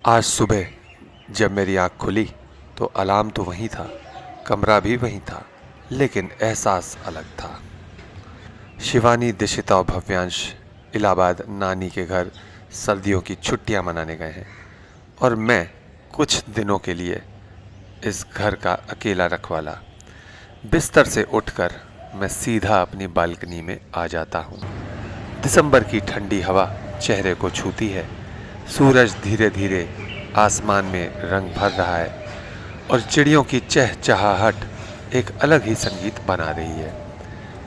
आज सुबह जब मेरी आँख खुली तो अलार्म तो वहीं था, कमरा भी वहीं था, लेकिन एहसास अलग था। शिवानी, दिशिता और भव्यांश इलाहाबाद नानी के घर सर्दियों की छुट्टियां मनाने गए हैं और मैं कुछ दिनों के लिए इस घर का अकेला रखवाला। बिस्तर से उठकर मैं सीधा अपनी बालकनी में आ जाता हूँ। दिसंबर की ठंडी हवा चेहरे को छूती है। सूरज धीरे धीरे आसमान में रंग भर रहा है और चिड़ियों की चहचहाहट एक अलग ही संगीत बना रही है।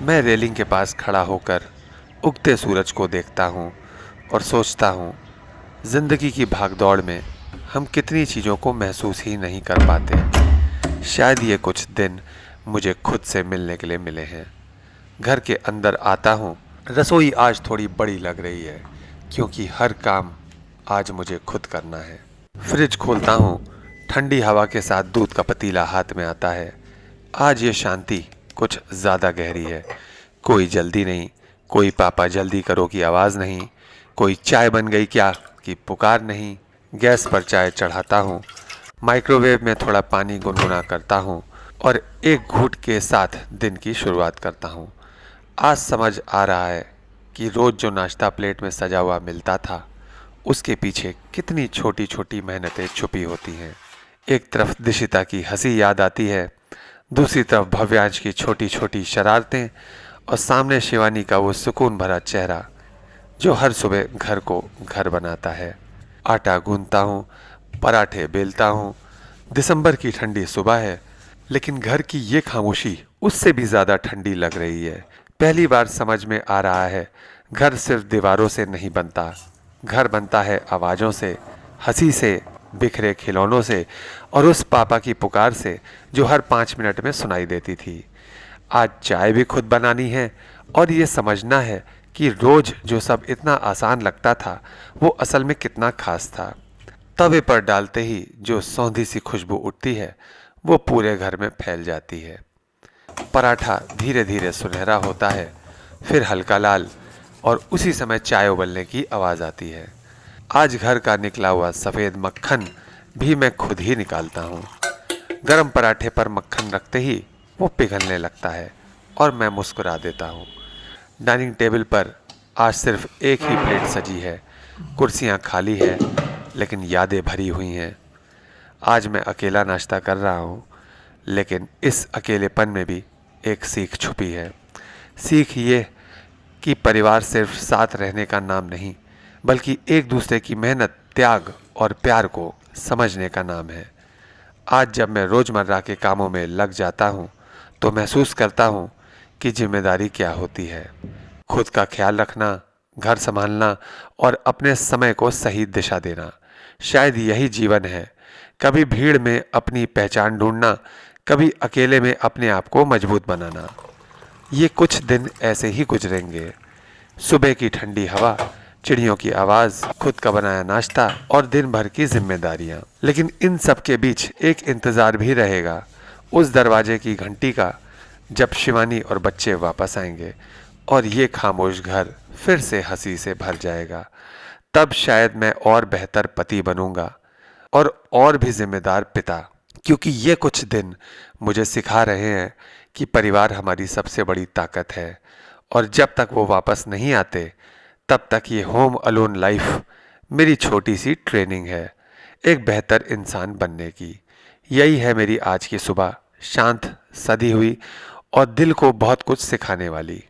मैं रेलिंग के पास खड़ा होकर उगते सूरज को देखता हूँ और सोचता हूँ, जिंदगी की भागदौड़ में हम कितनी चीज़ों को महसूस ही नहीं कर पाते। शायद ये कुछ दिन मुझे खुद से मिलने के लिए मिले हैं। घर के अंदर आता हूँ। रसोई आज थोड़ी बड़ी लग रही है क्योंकि हर काम आज मुझे खुद करना है। फ्रिज खोलता हूँ, ठंडी हवा के साथ दूध का पतीला हाथ में आता है। आज ये शांति कुछ ज़्यादा गहरी है। कोई जल्दी नहीं, कोई पापा जल्दी करो की आवाज़ नहीं, कोई चाय बन गई क्या की पुकार नहीं। गैस पर चाय चढ़ाता हूँ, माइक्रोवेव में थोड़ा पानी गुनगुना करता हूँ और एक घूंट के साथ दिन की शुरुआत करता हूँ। आज समझ आ रहा है कि रोज़ जो नाश्ता प्लेट में सजा हुआ मिलता था, उसके पीछे कितनी छोटी छोटी मेहनतें छुपी होती हैं। एक तरफ दिशिता की हंसी याद आती है, दूसरी तरफ भव्यांश की छोटी छोटी शरारतें और सामने शिवानी का वो सुकून भरा चेहरा जो हर सुबह घर को घर बनाता है। आटा गूंथता हूँ, पराठे बेलता हूँ। दिसंबर की ठंडी सुबह है, लेकिन घर की ये खामोशी उससे भी ज़्यादा ठंडी लग रही है। पहली बार समझ में आ रहा है, घर सिर्फ दीवारों से नहीं बनता, घर बनता है आवाज़ों से, हंसी से, बिखरे खिलौनों से और उस पापा की पुकार से जो हर 5 मिनट में सुनाई देती थी। आज चाय भी खुद बनानी है और ये समझना है कि रोज जो सब इतना आसान लगता था वो असल में कितना खास था। तवे पर डालते ही जो सौंधी सी खुशबू उठती है वो पूरे घर में फैल जाती है। पराठा धीरे धीरे सुनहरा होता है, फिर हल्का लाल और उसी समय चाय उबलने की आवाज़ आती है। आज घर का निकला हुआ सफ़ेद मक्खन भी मैं खुद ही निकालता हूँ। गरम पराठे पर मक्खन रखते ही वो पिघलने लगता है और मैं मुस्कुरा देता हूँ। डाइनिंग टेबल पर आज सिर्फ एक ही प्लेट सजी है, कुर्सियाँ खाली है लेकिन यादें भरी हुई हैं। आज मैं अकेला नाश्ता कर रहा हूँ, लेकिन इस अकेलेपन में भी एक सीख छुपी है। सीख ये कि परिवार सिर्फ साथ रहने का नाम नहीं, बल्कि एक दूसरे की मेहनत, त्याग और प्यार को समझने का नाम है। आज जब मैं रोज़मर्रा के कामों में लग जाता हूँ तो महसूस करता हूँ कि जिम्मेदारी क्या होती है। खुद का ख्याल रखना, घर संभालना और अपने समय को सही दिशा देना, शायद यही जीवन है। कभी भीड़ में अपनी पहचान ढूंढना, कभी अकेले में अपने आप को मजबूत बनाना। ये कुछ दिन ऐसे ही गुजरेंगे। सुबह की ठंडी हवा, चिड़ियों की आवाज़, खुद का बनाया नाश्ता और दिन भर की जिम्मेदारियां। लेकिन इन सब के बीच एक इंतज़ार भी रहेगा, उस दरवाजे की घंटी का, जब शिवानी और बच्चे वापस आएंगे और ये खामोश घर फिर से हंसी से भर जाएगा। तब शायद मैं और बेहतर पति बनूंगा और भी जिम्मेदार पिता, क्योंकि ये कुछ दिन मुझे सिखा रहे हैं कि परिवार हमारी सबसे बड़ी ताकत है और जब तक वो वापस नहीं आते तब तक ये होम अलोन लाइफ मेरी छोटी सी ट्रेनिंग है एक बेहतर इंसान बनने की। यही है मेरी आज की सुबह, शांत, सधी हुई और दिल को बहुत कुछ सिखाने वाली।